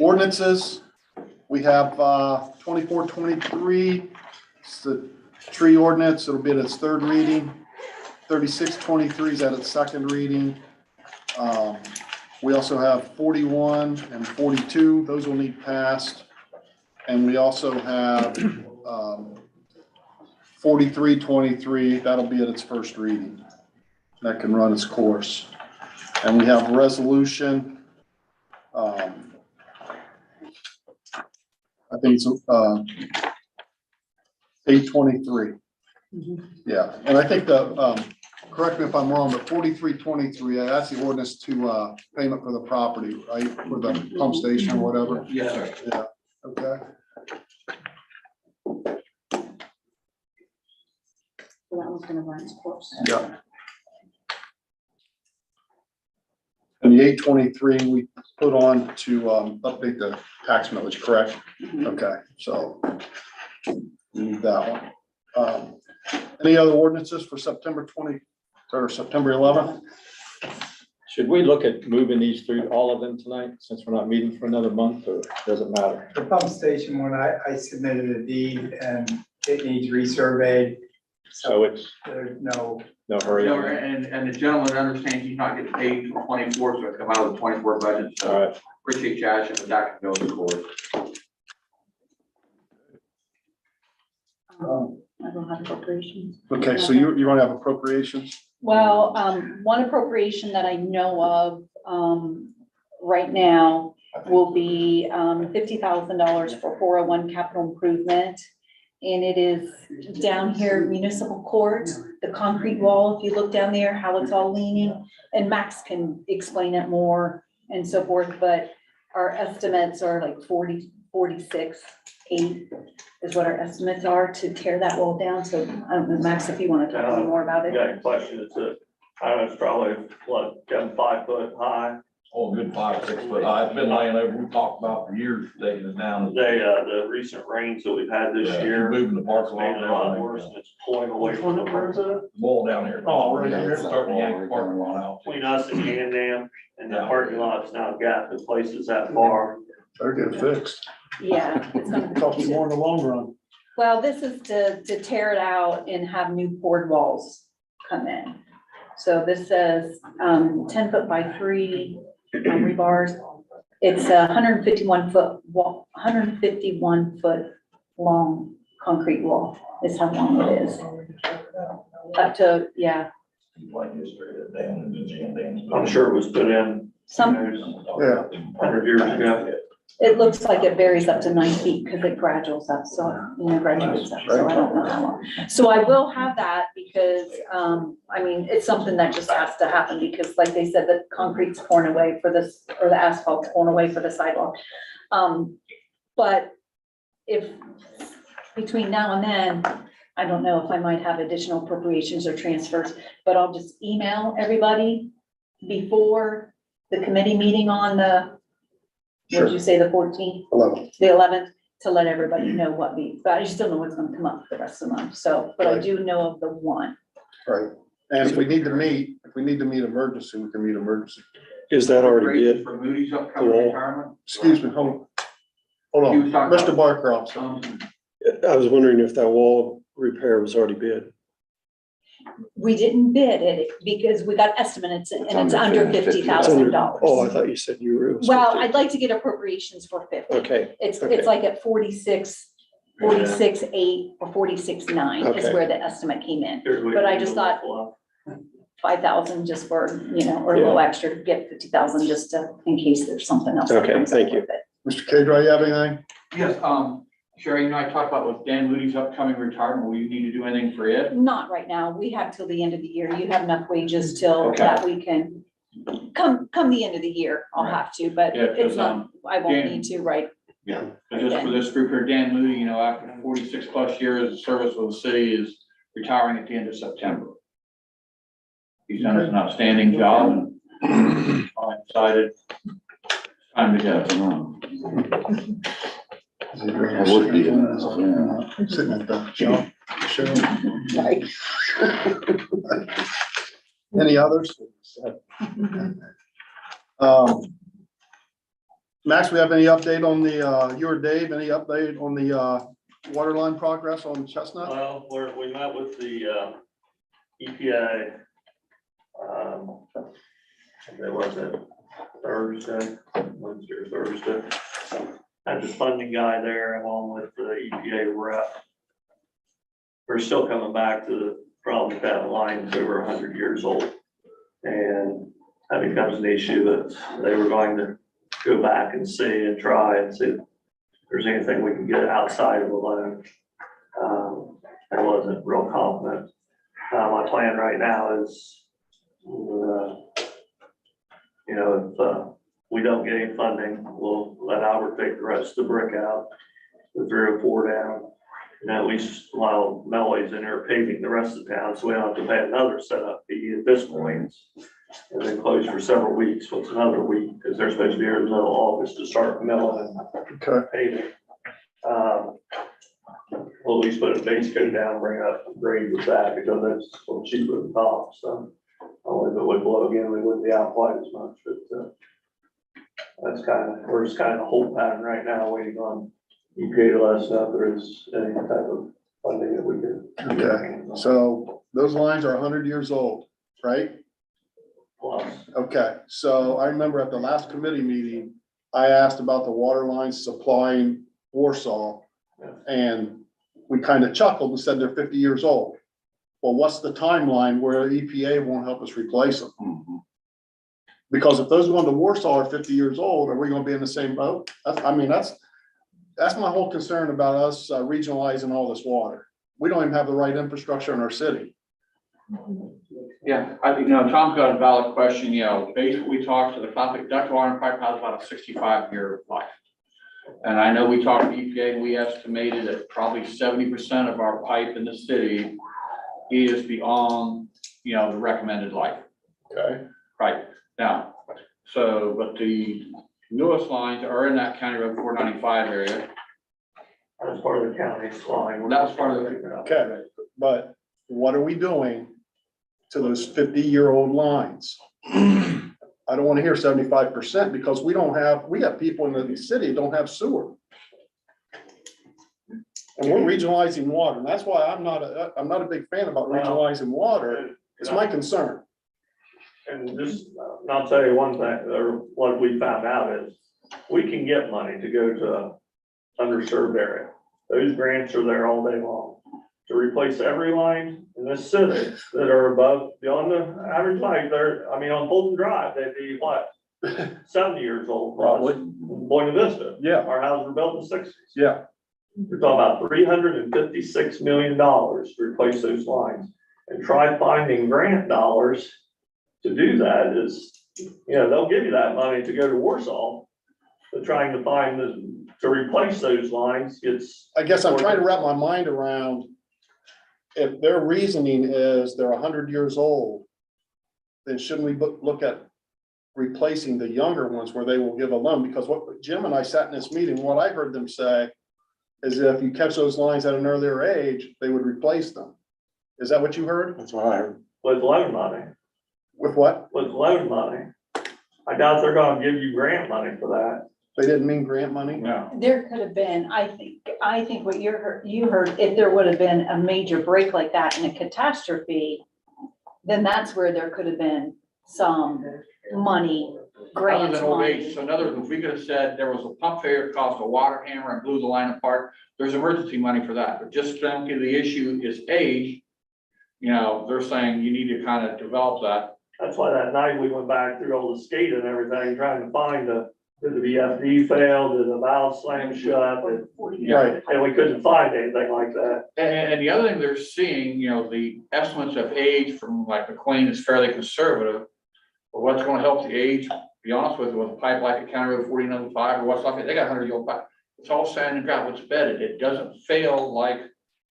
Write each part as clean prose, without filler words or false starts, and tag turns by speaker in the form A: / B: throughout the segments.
A: Ordinances, we have 2423, it's the tree ordinance, it'll be at its third reading. 3623 is at its second reading. We also have 41 and 42, those will need passed. And we also have 4323, that'll be at its first reading. That can run its course. And we have a resolution, I think it's 823. Yeah, and I think the, correct me if I'm wrong, but 4323, that's the ordinance to payment for the property, right? For the pump station or whatever.
B: Yes, sir.
A: Yeah, okay.
C: So that one's gonna run its course.
A: Yeah. And the 823, we put on to update the tax millage, correct? Okay, so we need that one. Any other ordinances for September 20 or September 11th?
D: Should we look at moving these through all of them tonight, since we're not meeting for another month, or does it matter?
E: The pump station one, I submitted a deed and it needs resurveyed.
D: So it's
E: There's no,
D: no hurry on
B: No,
D: it.
B: and the gentleman understands he's not getting paid till 24, so it's come out of the 24 budget,
D: All
B: so
D: right,
B: appreciate Josh and the doctor goes to court.
C: I don't have appropriations.
A: Okay, so you want to have appropriations?
C: Well, one appropriation that I know of, right now will be, $50,000 for 401 capital improvement. And it is down here municipal court, the concrete wall, if you look down there, how it's all leaning. And Max can explain it more and so forth, but our estimates are like 46, 8 is what our estimates are to tear that wall down. So I don't know, Max, if you want to talk more about it.
F: Got a question, it's I don't know, it's probably, what, 5 foot high.
G: Oh, good 5, 6 foot high. It's been laying over, we talked about for years, taking it down.
F: The recent rains that we've had this
G: Yeah,
F: year.
G: Moving the park
F: Made it a lot worse, and it's pulling away from the
G: Wall down here.
F: Oh, right here.
G: It's starting to yank the parking lot out.
F: between us and Gandam, and the parking lot's now gapped in places that far.
A: Better get it fixed.
C: Yeah. It's gonna be-
A: Cost you more in the long run.
C: Well, this is to tear it out and have new poured walls come in. So this says, 10 foot by 3 rebars. It's a 151 foot wall, 151 foot long concrete wall is how long it is. Up to, yeah,
G: Like this, straight down and then jam down.
F: I'm sure it was put in
C: some,
A: Yeah.
F: 100 years ago.
C: it looks like it varies up to 9 feet because it graduates up, so, graduates up, so I don't know how long. So I will have that because, I mean, it's something that just has to happen because like they said, the concrete's torn away for this, or the asphalt's torn away for the sidewalk. But if between now and then, I don't know if I might have additional appropriations or transfers, but I'll just email everybody before the committee meeting on the, what did you say, the 14th?
A: 11th.
C: The 11th, to let everybody know what but I just don't know what's gonna come up for the rest of the month, so, but I do know of the one.
A: Right. And if we need to meet emergency, we can meet emergency.
D: is that already bid?
B: For Moody's upcoming
D: Cool.
B: retirement.
A: Excuse me, hold on.
B: He was talking
A: Mr. Barcroft.
D: I was wondering if that wall repair was already bid.
C: We didn't bid it because we got estimates and it's under $50,000.
D: Oh, I thought you said you were.
C: Well, I'd like to get appropriations for 50.
D: Okay,
C: It's
D: okay.
C: like at 46, 46.8 or 46.9 is
D: Okay.
C: where the estimate came in. But I just thought 5,000 just for, or a little extra to get 50,000 just to, in case there's something else. that
D: Okay,
C: comes up
D: thank you.
C: with it.
A: Mr. Cadro, you have anything?
B: Yes, Sherry, I talked about with Dan Moody's upcoming retirement, will you need to do anything for it?
C: Not right now. We have till the end of the year. You have enough wages till
B: Okay.
C: that we can, come the end of the year, I'll
B: Right.
C: have to, but
B: Yeah, 'cause,
C: it's not, I won't
B: Dan-
C: need to, right?
B: Yeah. Just for this group here, Dan Moody, after 46 plus years of service with the city is retiring at the end of September. He's done an outstanding job and I'm excited. Time to go.
A: I would be. Sitting at the shop. Sure. Any others? Max, we have any update on the, you or Dave, any update on the, water line progress on Chestnut?
F: Well, we met with the EPA. It was it Thursday, Wednesday or Thursday. Had the funding guy there along with the EPA rep. We're still coming back to the problem that line's over 100 years old. And that becomes an issue that they were going to go back and see and try and see if there's anything we can get outside of the line. I wasn't real confident. My plan right now is, if we don't get any funding, we'll let Albert take the rest of the brick out, the 3 or 4 down. And at least while Melly's in there paving the rest of the town, so we don't have to pay another setup fee at this point. And then close for several weeks, what's another week, because they're supposed to be here in the middle of August to start milling and
A: Okay.
F: paving. We'll at least put a base coat down, bring up grade with that, because that's a little cheaper than top, so. Only if it would blow again, we wouldn't be out quite as much, but, that's we're just kind of a hold pattern right now, waiting on EPA to let us know if there is any type of funding that we can.
A: Okay, so those lines are 100 years old, right?
F: Plus,
A: Okay, so I remember at the last committee meeting, I asked about the water lines supplying Warsaw.
F: Yeah.
A: And we kind of chuckled and said they're 50 years old. Well, what's the timeline where EPA won't help us replace them? Because if those going to Warsaw are 50 years old, are we gonna be in the same boat? That's my whole concern about us regionalizing all this water. We don't even have the right infrastructure in our city.
B: Yeah, I think, Tom's got a valid question, basically we talked to the Classic Dutch water pipe has about a 65-year life. And I know we talked to EPA and we estimated that probably 70% of our pipe in the city is beyond, the recommended life.
A: Okay.
B: Right, now, but the newest lines are in that County Road 495 area.
F: that's part of the county's line.
B: That was part of it.
A: Okay, but what are we doing to those 50-year-old lines? I don't want to hear 75% because we got people in the city that don't have sewer. And we're regionalizing water, and that's why I'm not a big fan about regionalizing water. It's my concern.
F: And just, I'll tell you one thing, or what we found out is, we can get money to go to underserved area. Those grants are there all day long. To replace every line in this city that are beyond the average life, on Fulton Drive, they'd be what? 70 years old.
A: Probably.
F: Buena Vista.
A: Yeah.
F: Our houses were built in the 60s.
A: Yeah,
F: We're talking about $356 million to replace those lines. And try finding grant dollars to do that is, they'll give you that money to go to Warsaw. But trying to to replace those lines gets.
A: I guess I'm trying to wrap my mind around if their reasoning is they're 100 years old, then shouldn't we look at replacing the younger ones where they will give a loan? Because what Jim and I sat in this meeting, what I heard them say is if you catch those lines at an earlier age, they would replace them. Is that what you heard?
D: That's what I heard.
F: With loan money,
A: With what?
F: with loan money. I doubt they're gonna give you grant money for that.
A: They didn't mean grant money?
B: No.
C: There could have been, I think what you heard, if there would have been a major break like that and a catastrophe, then that's where there could have been some money,
B: Other
C: grant
B: than old age,
C: money.
B: so in other words, we could have said there was a pump failure, caused a water hammer and blew the line apart. There's emergency money for that, but just simply the issue is age. They're saying you need to kind of develop that.
F: That's why that night we went back through all the SCADA and everything, trying to find did the VFD fail, did the valve slam shut,
A: Right.
F: and we couldn't find anything like that.
B: And the other thing they're seeing, the estimates of age from like McLean is fairly conservative. But what's gonna help the age, to be honest with you, with a pipe like a County Road 4905 or what's like it, they got 100-year-old pipe. It's all sand and gravel, it's bedded. It doesn't fail like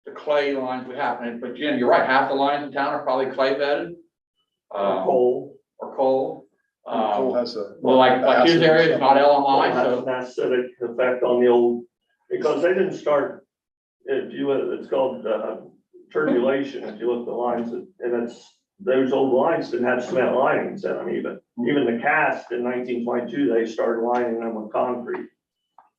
B: the clay lines we have. But again, you're right, half the lines in town are probably clay bedded.
F: Coal.
B: Or coal.
A: Cole has a.
B: Well, like his area is not LMI,
F: Has
B: so.
F: an acidic effect on the old, because they didn't start, it's called turbulation, if you look at the lines, and it's those old lines didn't have cement linings in them even the cast in 1922, they started lining them with concrete.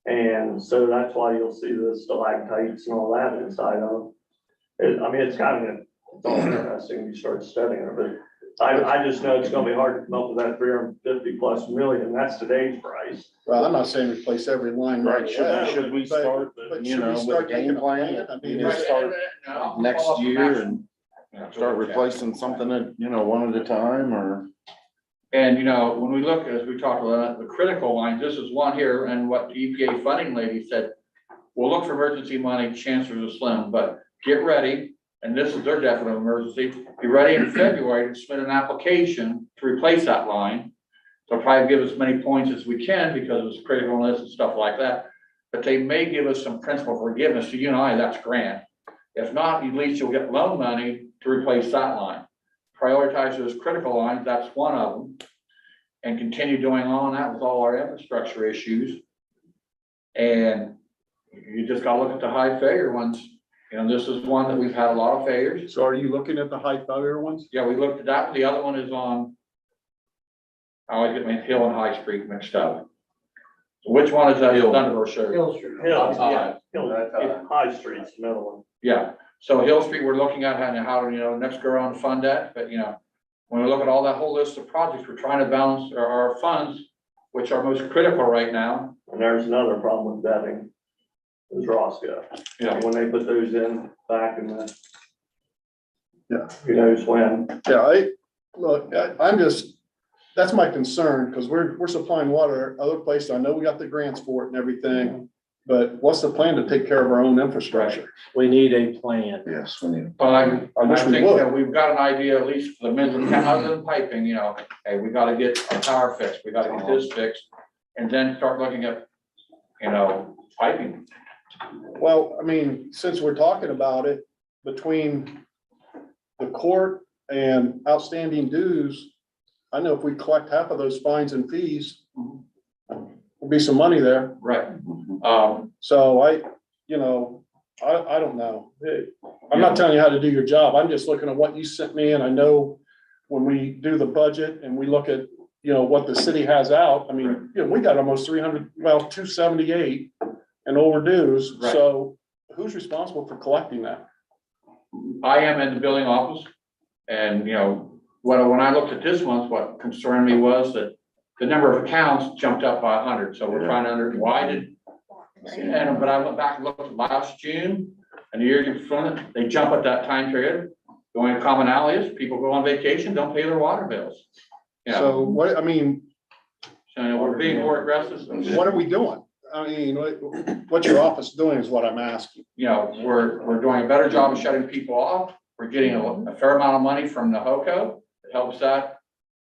F: And so that's why you'll see the stalactites and all that inside of them. It's kind of, it's all interesting when you start studying it, but I just know it's gonna be hard to come up with that 350+ million, that's today's price.
A: Well, I'm not saying replace every line right
F: Right,
A: away.
F: should
G: we
A: but-
G: start,
A: but
G: you
A: should we
G: know, with a
A: start making
G: game
A: a
G: plan?
A: I
G: You
A: mean,
G: just start next year and start replacing something at, you know, one at a time, or?
B: And, you know, when we look, as we talked about, the critical lines, this is one here, and what the EPA funding lady said, we'll look for emergency money, chances are slim, but get ready, and this is their definite emergency, be ready in February to submit an application to replace that line. They'll probably give us as many points as we can because it's criticalness and stuff like that, but they may give us some principal forgiveness, so you and I, that's grant. If not, at least you'll get loan money to replace that line. Prioritize those critical lines, that's one of them. And continue doing on that with all our infrastructure issues. And you just gotta look at the high failure ones. You know, this is one that we've had a lot of failures.
A: So are you looking at the high failure ones?
B: Yeah, we looked at that, the other one is on, I always get my Hill and High Street mixed up. Which one is that? Thunderbird Street.
F: Hill, yeah, High Street's the middle one.
B: Yeah, so Hill Street, we're looking at how to, you know, next go around fund that, but you know, when we look at all that whole list of projects, we're trying to balance our funds, which are most critical right now.
F: And there's another problem with betting, is Roscoe.
B: Yeah.
F: When they put those in back in the.
A: Yeah.
F: Who knows when.
A: Yeah, I'm just, that's my concern, because we're supplying water other places. I know we got the grants for it and everything, but what's the plan to take care of our own infrastructure?
D: We need a plan.
G: Yes, we need.
B: But I
A: wish we
B: think
A: would.
B: that we've got an idea, at least for the middle, other than piping, you know, hey, we gotta get our power fixed, we gotta get this fixed, and then start looking at, you know, piping.
A: Well, I mean, since we're talking about it, between the court and outstanding dues, I know if we collect half of those fines and fees, there'll be some money there.
B: Right.
A: So I don't know. I'm not telling you how to do your job. I'm just looking at what you sent me, and I know when we do the budget and we look at, you know, what the city has out, I mean, you know, we got almost 300, well, 278 in overdues.
B: Right.
A: So who's responsible for collecting that?
B: I am in the billing office, and, you know, when I looked at this month, what concerned me was that the number of accounts jumped up by 100, so we're trying to but I went back and looked at last June and the year before, they jump at that time period. The only commonality is people go on vacation, don't pay their water bills. Yeah,
A: So what, I mean,
B: so you know, we're being more aggressive.
A: what are we doing? I mean, what your office doing is what I'm asking.
B: You know, we're doing a better job of shutting people off. We're getting a fair amount of money from the HOCO. It helps that.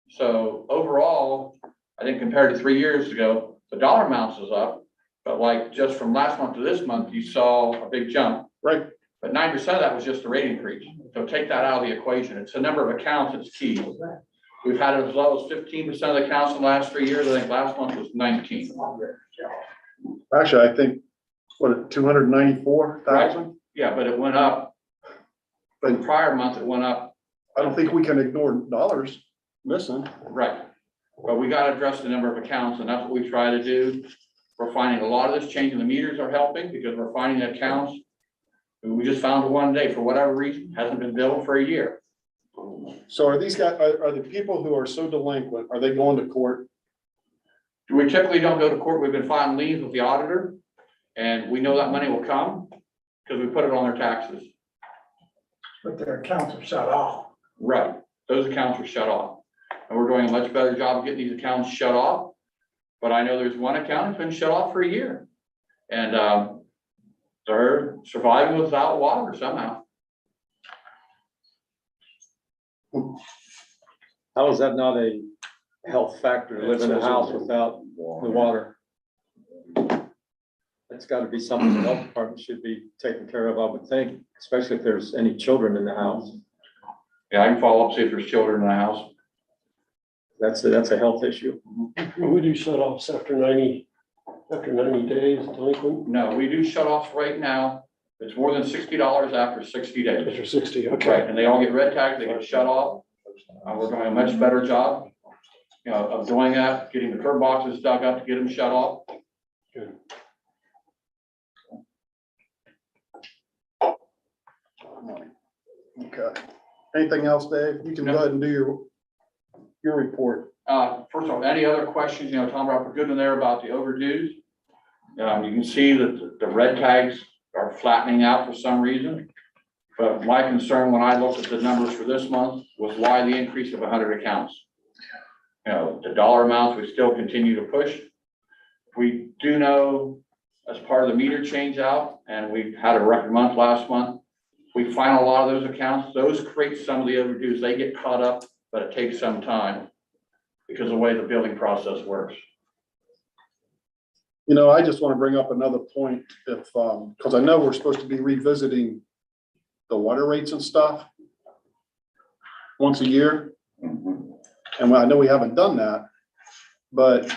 B: So overall, I think compared to 3 years ago, the dollar amounts is up. But like just from last month to this month, you saw a big jump.
A: Right.
B: But 9% of that was just the rate increase. So take that out of the equation. It's the number of accounts that's key. We've had it as low as 15% of the accounts in the last 3 years. I think last month was 19.
A: Actually, I think, what, 294,000?
B: Yeah, but it went up. But the prior month, it went up.
A: I don't think we can ignore dollars missing.
B: Right. But we got to address the number of accounts, and that's what we try to do. We're finding a lot of this changing the meters are helping because we're finding accounts. We just found one day, for whatever reason, hasn't been billed for a year.
A: So are these guys, are the people who are so delinquent, are they going to court?
B: We typically don't go to court. We've been filing liens with the auditor, and we know that money will come because we put it on their taxes.
E: But their accounts are shut off.
B: Right. Those accounts are shut off. And we're doing a much better job of getting these accounts shut off. But I know there's one account that's been shut off for a year. And they're surviving without water somehow.
D: How is that not a health factor to live in a house without the water? That's got to be something the health department should be taking care of, I would think, especially if there's any children in the house.
B: Yeah, I can follow up, see if there's children in the house.
D: That's a health issue.
H: We do shut offs after 90 days delinquent,
B: No, we do shut offs right now. It's more than $60 after 60 days.
H: after 60,
B: Right,
H: okay.
B: and they all get red tags, they get shut off. We're doing a much better job, you know, of doing that, getting the curb boxes dug up to get them shut off.
A: Okay. Anything else, Dave? You can go ahead and do your report.
B: First of all, any other questions, you know, Tom brought up a good one there about the overdues. You can see that the red tags are flattening out for some reason. But my concern when I looked at the numbers for this month was why the increase of 100 accounts. You know, the dollar amounts, we still continue to push. We do know as part of the meter change out, and we had a record month last month. We find a lot of those accounts, those create some of the overdues. They get caught up, but it takes some time because of the way the billing process works.
A: You know, I just want to bring up another point if, because I know we're supposed to be revisiting the water rates and stuff once a year. And I know we haven't done that, but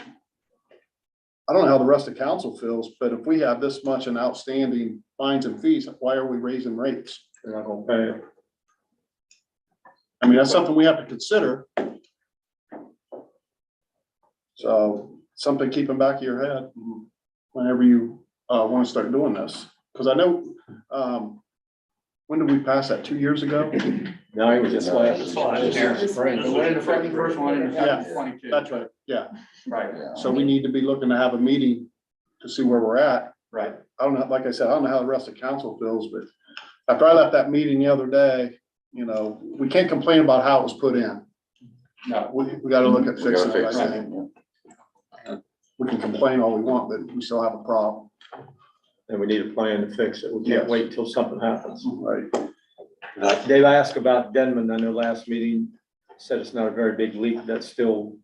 A: I don't know how the rest of council feels, but if we have this much in outstanding fines and fees, why are we raising rates?
D: They're not gonna pay it.
A: I mean, that's something we have to consider. So something keep in back of your head whenever you want to start doing this. Because I know, when did we pass that? 2 years ago?
D: No, it was just last.
F: Just last year.
D: Spring.
B: It went into effect, the first one in effect in 22.
A: That's right, yeah.
B: Right,
A: So we need to be looking to have a meeting to see where we're at.
B: right.
A: I don't know, like I said, I don't know how the rest of council feels, but after I left that meeting the other day, you know, we can't complain about how it was put in.
B: No,
A: We gotta look at
G: We
A: fixing
G: gotta
A: it,
G: fix
A: I
G: it.
A: think. We can complain all we want, but we still have a problem.
D: And we need a plan to fix it. We
A: Yes.
D: can't wait till something happens.
A: Right.
D: Dave asked about Denman. I know last meeting said it's not a very big leak. That's still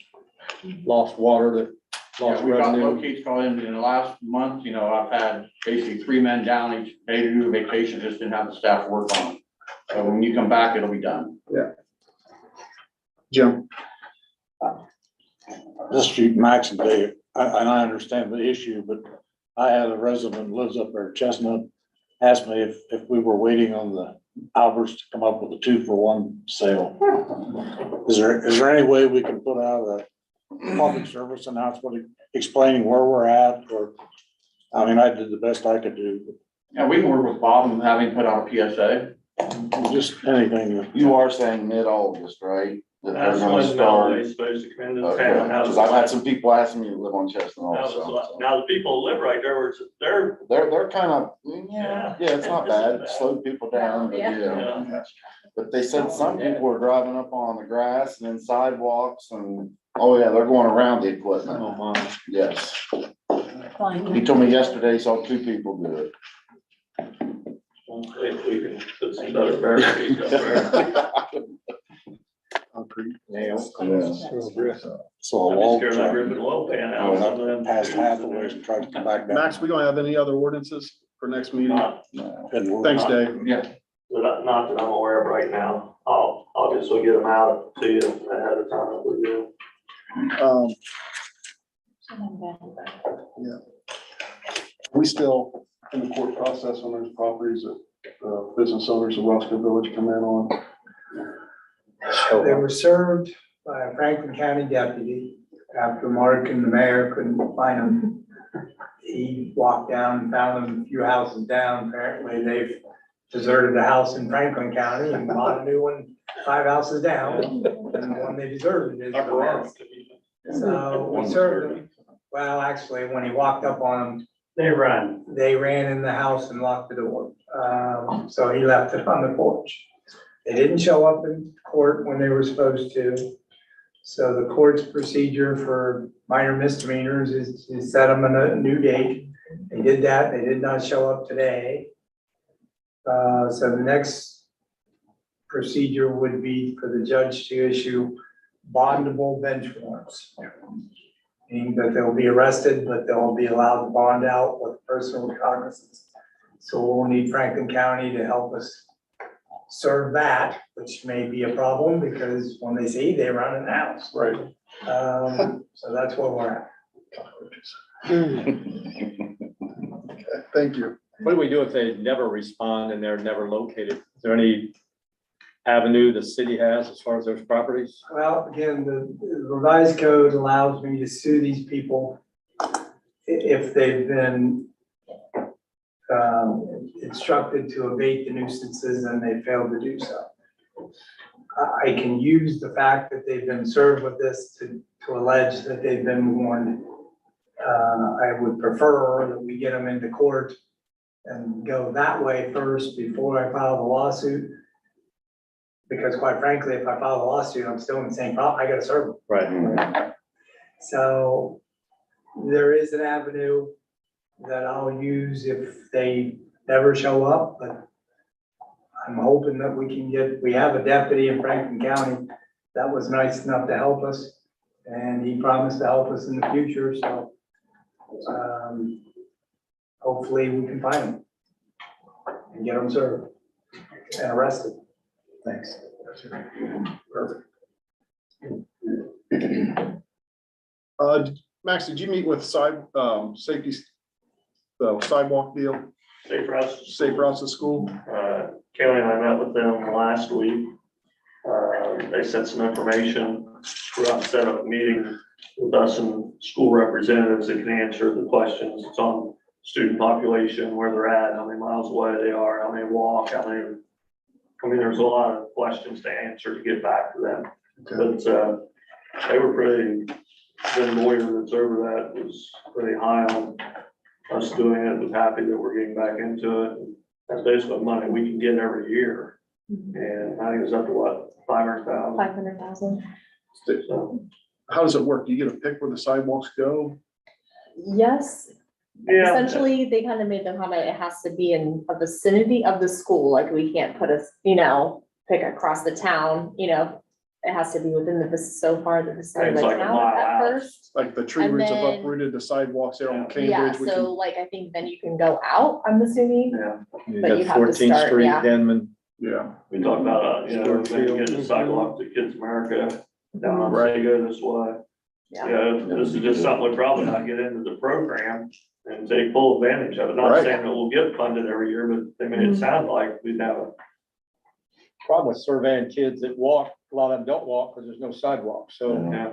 D: lost water, that lost
B: yeah, we got
D: revenue.
B: locates called in the last month. You know, I've had basically 3 men down each day to do vacation, just didn't have the staff to work on it. So when you come back, it'll be done.
A: Jim?
I: This street, Max and Dave, and I understand the issue, but I had a resident who lives up there, at Chestnut, asked me if we were waiting on the Alberts to come up with a 2-for-1 sale. Is there any way we can put out a public service announcement explaining where we're at, or, I mean, I did the best I could do,
B: Yeah, we can work with Bob and having put out a PSA.
I: but just anything.
G: You are saying mid-August, right? That they're
F: That's
G: gonna
F: when
G: start.
F: they're supposed to come into
G: Okay,
F: town. Now,
G: because I've had some people asking me to live on Chestnut
F: now,
G: also.
F: now the people who live right there, they're,
G: They're kind of, yeah, it's not bad, slowed people down, but
C: Yeah.
G: yeah. But they said some people were driving up on the grass and in sidewalks and, oh yeah, they're going around the equipment.
D: Oh, my.
G: Yes.
C: Fine.
G: He told me yesterday he saw 2 people do it.
F: if we can put some better barricades up there.
A: Concrete.
D: Nails.
I: So a
F: I'm
I: wall
F: just scared of that
I: truck
F: ripping oil pan out.
I: went up past Hathaway and tried to come back down.
A: Max, we gonna have any other ordinances for next meeting?
F: Not,
I: Couldn't work.
A: Thanks, Dave.
B: Yeah,
F: not that I'm aware of right now. I'll just get them out to you ahead of time if we do.
A: We still in the court process on those properties that business owners of Roscoe Village come in on.
E: They were served by a Franklin County deputy after Mark and the mayor couldn't find them. He walked down, found them a few houses down. Apparently they've deserted a house in Franklin County and bought a new one 5 houses down. And the one they deserted is the mess. So we served them. Well, actually, when he walked up on them, they ran in the house and locked the door. So he left it on the porch. They didn't show up in court when they were supposed to. So the court's procedure for minor misdemeanors is to set them a new date. They did that. They did not show up today. So the next procedure would be for the judge to issue bondable bench warrants. Meaning that they'll be arrested, but they'll be allowed to bond out with personal recognizance. So we'll need Franklin County to help us serve that, which may be a problem because when they see, they run in the house.
A: Right.
E: So that's where we're at.
A: Okay, thank you.
D: What do we do if they never respond and they're never located? Is there any avenue the city has as far as those properties?
E: Well, again, the revised code allows me to sue these people if they've been instructed to abate the nuisances and they failed to do so. I can use the fact that they've been served with this to allege that they've been warned. I would prefer that we get them into court and go that way first before I file the lawsuit. Because quite frankly, if I file a lawsuit, I'm still in the same problem, I gotta serve them.
D: Right.
E: So there is an avenue that I'll use if they never show up, but I'm hoping that we have a deputy in Franklin County that was nice enough to help us, and he promised to help us in the future, so hopefully we can find him and get him served and arrested.
D: Thanks.
A: Perfect. Max, did you meet with safety, the sidewalk deal,
F: Safe routes.
A: safe routes to school?
F: Kelly and I met with them last week. They sent some information. We're about to set up a meeting with us and school representatives that can answer the questions. It's on student population, where they're at, how many miles away they are, how many walk, there's a lot of questions to answer to get back to them.
A: Okay.
F: But, they were the lawyer that's over that was pretty high on us doing it, was happy that we're getting back into it. That's basically money we can get every year. And I think it's up to what, 500,000?
J: 500,000.
F: So,
A: How does it work? Do you get to pick where the sidewalks go?
J: Yes,
F: yeah,
J: essentially, they kind of made them comment it has to be in a vicinity of the school, like we can't put us, pick across the town, it has to be within so far the vicinity of
F: It's
J: the
F: like a
J: town
F: mile
J: at
F: out.
J: first.
A: Like the tree
J: And
A: roots have
J: then-
A: uprooted the sidewalks there on
J: Yeah,
A: Cambridge? We
J: so
A: can-
J: like, I think then you can go out, I'm assuming.
F: yeah.
D: You
J: But
D: got
J: you have to
D: 14th
J: start,
D: Street,
J: yeah.
D: Denman.
A: Yeah,
F: We talked about,
D: Stewart Field.
F: getting a sidewalk to Kids America down on
A: Right.
F: Sego this way.
J: Yeah.
F: Yeah, this is just something we probably not get into the program and take full advantage of it. Not
A: Right.
F: saying that we'll get funded every year, but they made it sound like we'd have a.
D: Problem with surveying kids that walk, a lot of them don't walk because there's no sidewalk, so.
F: Yeah,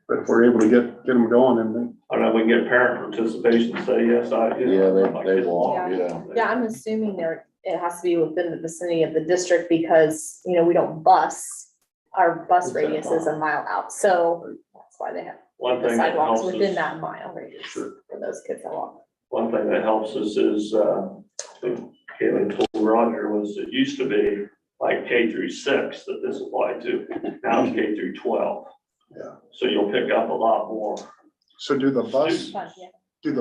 A: but if we're able to get them going and
F: I don't know, we can get parent participation, say, yes,
G: Yeah,
F: my
G: they
F: kids
G: walk, yeah.
J: Yeah, I'm assuming it has to be within the vicinity of the district because, we don't bus. Our bus radius is a mile out, so that's why they have
F: One
J: the
F: thing that
J: sidewalks
F: helps
J: within
F: us,
J: that mile radius for those kids that walk.
F: one thing that helps us is, Caitlin told Roger was it used to be like K through 6 that this applied to. Now it's K through 12.
A: Yeah.
F: So you'll pick up a lot more.
A: so do the bus,
J: But, yeah.
A: do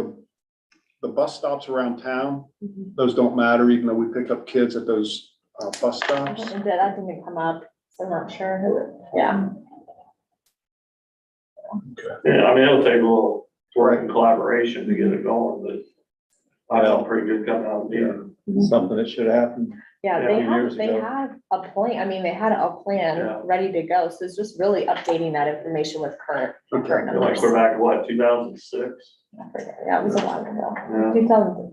A: the bus stops around town,
J: Mhm.
A: those don't matter even though we pick up kids at those bus
J: I
A: stops?
J: that didn't come up, so I'm not sure. Yeah.
F: Yeah, it'll take a little work and collaboration to get it going, but I felt pretty good coming out of the meeting.
D: Something that should happen.
J: Yeah,
F: Yeah,
J: they
D: a few years ago.
J: had a plan, they had a
F: Yeah.
J: plan ready to go, so it's just really updating that information with current
A: Okay,
F: Like
J: numbers.
F: we're back to what, 2006?
J: I forget. Yeah, it was a while ago,
F: Yeah.
J: 2000.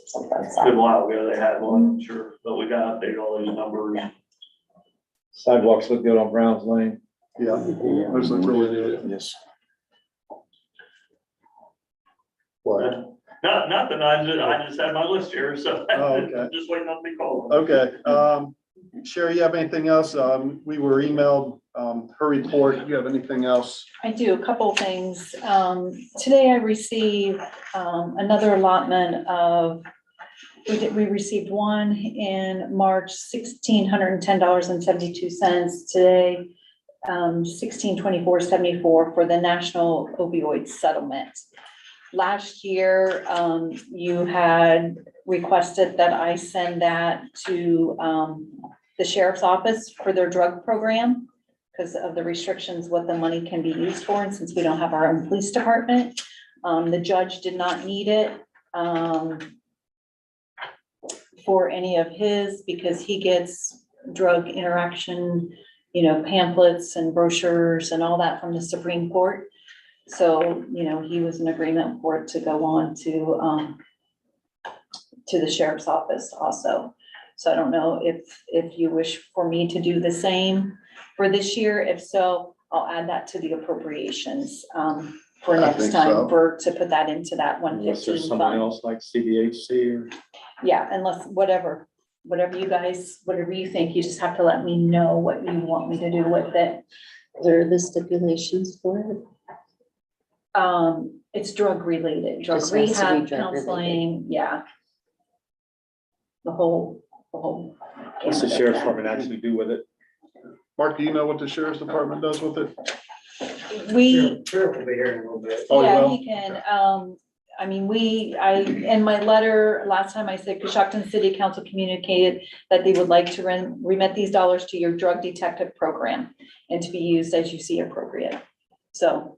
J: Something,
F: Good
J: so.
F: while ago they had one, sure, but we gotta update all these numbers.
J: Yeah.
D: Sidewalks look good on Browns Lane.
A: yeah, those look really good.
I: Yes.
A: What?
F: Not that I just had my list here, so
A: Oh, okay.
F: I'm just waiting on to be called.
A: Okay, Sherry, you have anything else? We were emailed, her report. Do you have anything else?
C: I do, a couple of things. Today I received, another allotment of, we received one in March, $1,610.72. Today, $1,624.74 for the national opioid settlement. Last year, you had requested that I send that to, the sheriff's office for their drug program because of the restrictions, what the money can be used for, and since we don't have our own police department. The judge did not need it for any of his because he gets drug interaction, pamphlets and brochures and all that from the Supreme Court. So, he was in agreement for it to go on to the sheriff's office also. So I don't know if you wish for me to do the same for this year. If so, I'll add that to the appropriations, for
A: I
C: next
A: think
C: time,
A: so.
C: to put that into that
D: Unless
C: 115
D: there's someone
C: fund.
D: else like CDHC or.
C: Yeah, unless, whatever you guys, whatever you think, you just have to let me know what you want me to do with it.
K: What are the stipulations for it?
C: It's drug related, drug
K: Just has to be
C: rehab,
K: drug
C: counseling, yeah. The whole.
D: What's the
C: gamut of
D: sheriff's
C: that.
D: department actually do with it?
A: Mark, do you know what the sheriff's department does with it?
C: We,
E: Sheriff will be here in a little bit.
A: Oh, you
C: yeah,
A: will?
C: he can, I mean, in my letter, last time I said Coshocton City Council communicated that they would like to remit these dollars to your drug detective program and to be used as you see appropriate. So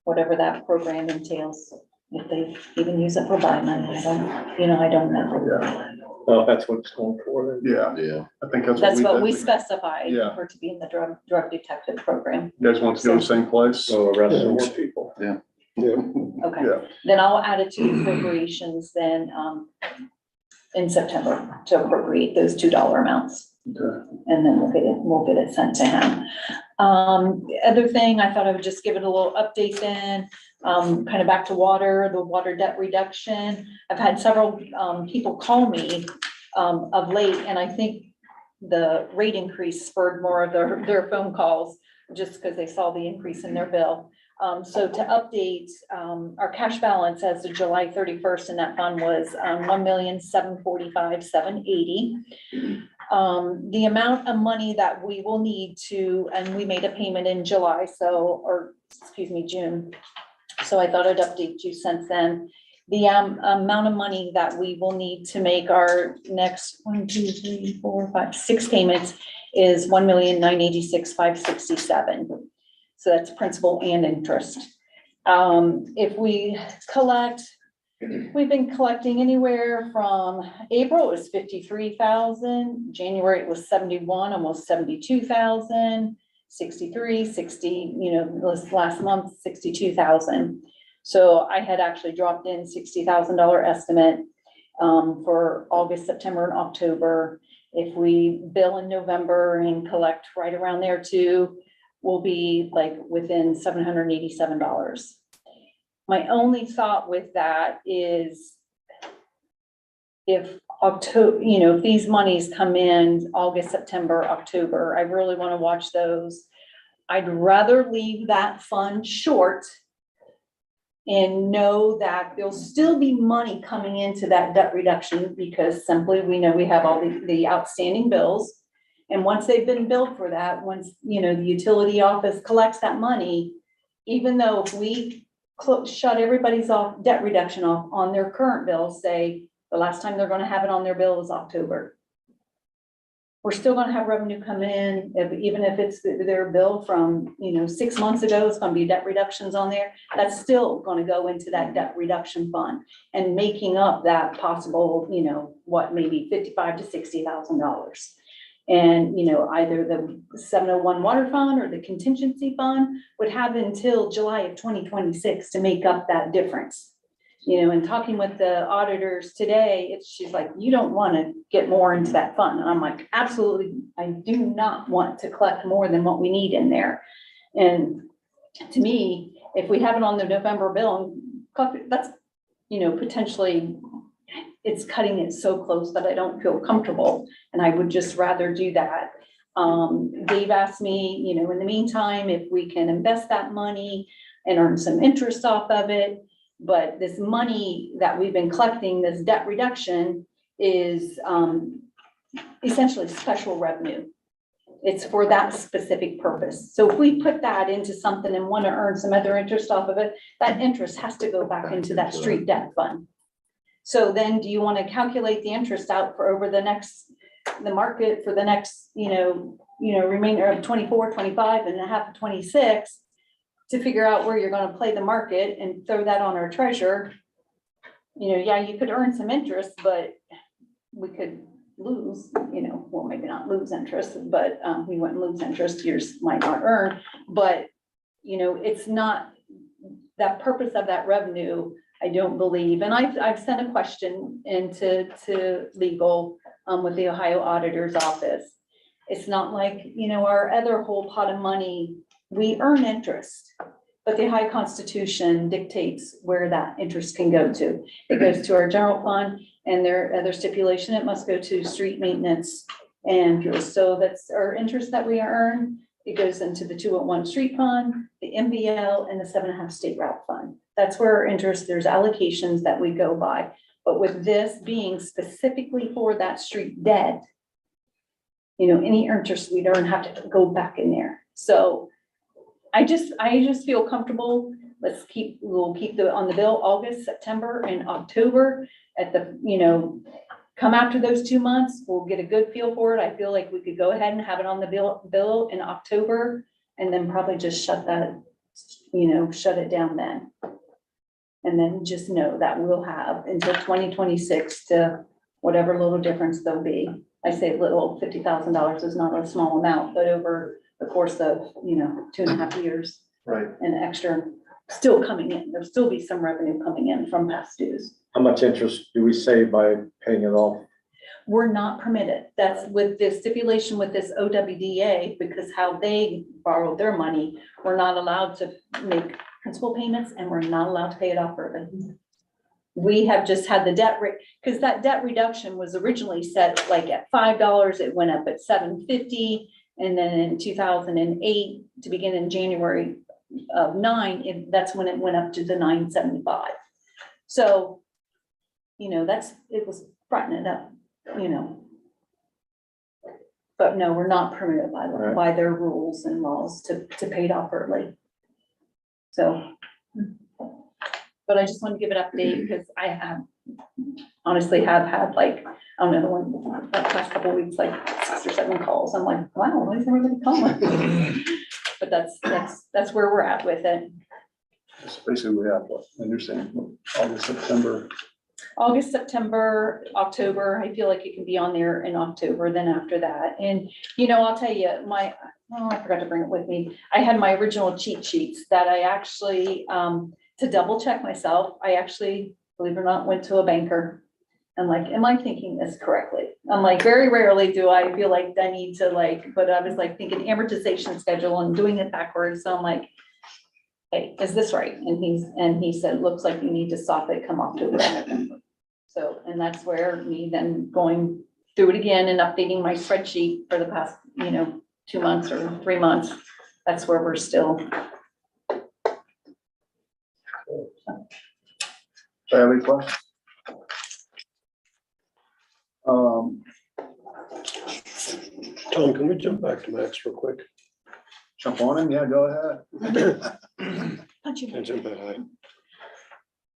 C: whatever that program entails, if they even use it for buy money, I don't know.
D: Well, if that's what it's going for, then.
A: Yeah,
G: Yeah.
A: I think that's
C: That's what we
A: did.
C: specified
A: Yeah.
C: for to be in the drug detective program.
A: You guys want to go to the same place?
D: So arrest some more people.
C: Okay,
A: Yeah.
C: then I'll add it to the appropriations then, in September to appropriate those $2 amounts.
A: Okay.
C: And then we'll get it sent to him. The other thing, I thought I would just give it a little update then, kind of back to the water debt reduction. I've had several, people call me, of late, and I think the rate increase spurred more of their phone calls just because they saw the increase in their bill. So to update, our cash balance as of July 31st in that fund was, $1,745,780. The amount of money that we will need to, and we made a payment in July, June. So I thought I'd update you since then. The amount of money that we will need to make our next 6 payments is $1,986,567. So that's principal and interest. If we collect, we've been collecting anywhere from April, it was 53,000, January it was 71, almost 72,000, 63, 60, this last month, 62,000. So I had actually dropped in $60,000 estimate for August, September, and October. If we bill in November and collect right around there too, we'll be like within $787. My only thought with that is if if these monies come in August, September, October, I really want to watch those. I'd rather leave that fund short and know that there'll still be money coming into that debt reduction because simply we know we have all the outstanding bills. And once they've been billed for that, once, the utility office collects that money, even though if we shut everybody's debt reduction off on their current bill, say the last time they're gonna have it on their bill is October. We're still gonna have revenue come in, even if it's their bill from, 6 months ago, it's gonna be debt reductions on there. That's still gonna go into that debt reduction fund and making up that possible, maybe $55,000 to $60,000. And, either the 701 water fund or the contingency fund would have until July of 2026 to make up that difference. And talking with the auditors today, she's like, you don't want to get more into that fund. And I'm like, absolutely, I do not want to collect more than what we need in there. And to me, if we have it on the November bill, that's, potentially it's cutting it so close that I don't feel comfortable, and I would just rather do that. Dave asked me, in the meantime, if we can invest that money and earn some interest off of it. But this money that we've been collecting, this debt reduction, is essentially special revenue. It's for that specific purpose. So if we put that into something and want to earn some other interest off of it, that interest has to go back into that street debt fund. So then do you want to calculate the interest out for over the market for the next, remainder of 24, 25 and a half of 26 to figure out where you're going to play the market and throw that on our treasurer? Yeah, you could earn some interest, but we could lose, well, maybe not lose interest, but we wouldn't lose interest, yours might not earn, but it's not that purpose of that revenue I don't believe, and I've sent a question to legal, with the Ohio Auditor's Office. It's not like, our other whole pot of money, we earn interest, but the Ohio Constitution dictates where that interest can go to. It goes to our general fund, and there are other stipulation, it must go to street maintenance and fuel. So that's our interest that we earn. It goes into the 201 street fund, the MBL, and the 7.5 state route fund. That's where our interest, there's allocations that we go by. But with this being specifically for that street debt, any interest we don't have to go back in there. So I just feel comfortable. We'll keep on the bill August, September, and October at the, come after those 2 months, we'll get a good feel for it. I feel like we could go ahead and have it on the bill in October, and then probably just shut it down then. And then just know that we'll have until 2026 to whatever little difference there'll be. I say little, $50,000 is not a small amount, but over the course of, 2.5 years.
A: Right.
C: And extra still coming in. There'll still be some revenue coming in from past dues.
D: How much interest do we save by paying it off?
C: We're not permitted. That's with the stipulation with this OWDA, because how they borrowed their money, we're not allowed to make principal payments, and we're not allowed to pay it off early. We have just had the debt rate, because that debt reduction was originally set like at $5, it went up at $7.50, and then in 2008, to begin in January of 9, that's when it went up to the $9.75. So, it was fronting it up, But no, we're not permitted by their rules and laws to pay it off early. So, but I just want to give an update because I have honestly have had like, I don't know, the past couple of weeks, like 6 or 7 calls. I'm like, wow, why is everybody calling? But that's where we're at with it.
A: So basically we have what, understand,
C: August, September, October, I feel like it can be on there in October, then after that. And, I'll tell you, I forgot to bring it with me. I had my original cheat sheets that I actually, to double check myself, I actually, believe it or not, went to a banker. I'm like, am I thinking this correctly? I'm like, very rarely do I feel like I need to but I was like thinking amortization schedule and doing it backwards. So I'm like, hey, is this right? And he said, looks like you need to stop it, come October. So, and that's where me then going through it again and updating my spreadsheet for the past, 2 months or 3 months. That's where we're still.
A: Any questions?
H: Tom, can we jump back to Max real quick?
A: Jump on him, yeah, go ahead.
H: Can't jump that high.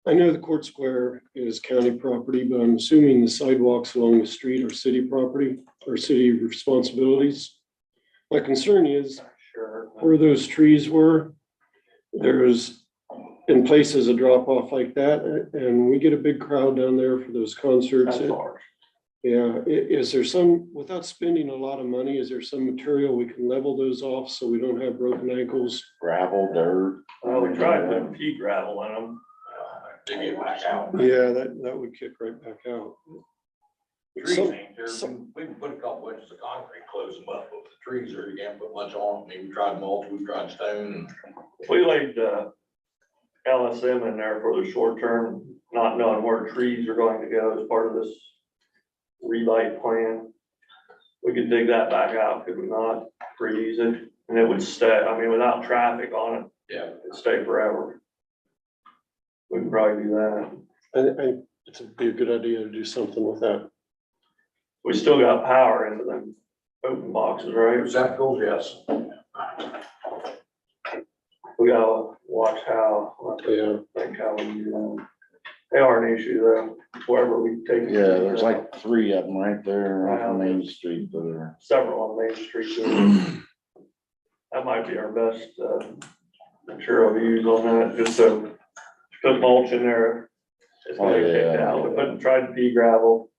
H: I know the court square is county property, but I'm assuming the sidewalks along the street are city property or city responsibilities. My concern is where those trees were, there's in places a drop off like that, and we get a big crowd down there for those concerts. Yeah, is there some, without spending a lot of money, is there some material we can level those off so we don't have broken ankles?
G: Gravel, dirt.
F: Well, we tried putting pea gravel in them.
B: Dig it back out.
H: Yeah, that would kick right back out.
B: Trees
H: So-
B: ain't there.
H: so-
B: We can put a couple inches of concrete, close them up, but the trees are, you can't put much on them. Maybe we tried mulch, we tried stone.
F: We laid, LSM in there for the short term, not knowing where trees are going to go as part of this relight plan. We could dig that back out, could we not? Pretty easy, and it would stay, without traffic on it,
B: Yeah.
F: it'd stay forever. We could probably do that.
H: It'd be a good idea to do something with that.
F: We still got power into them open boxes, right?
B: Receptacles, yes.
F: We gotta watch how,
H: Yeah.
F: think how we do that. They are an issue though, wherever we take.
G: Yeah, there's like 3 of them right there on Main Street that are.
F: Several on Main Street. Too. That might be our best, material to use on that, just so, put mulch in there. It's gonna get kicked out, we put, tried pea gravel.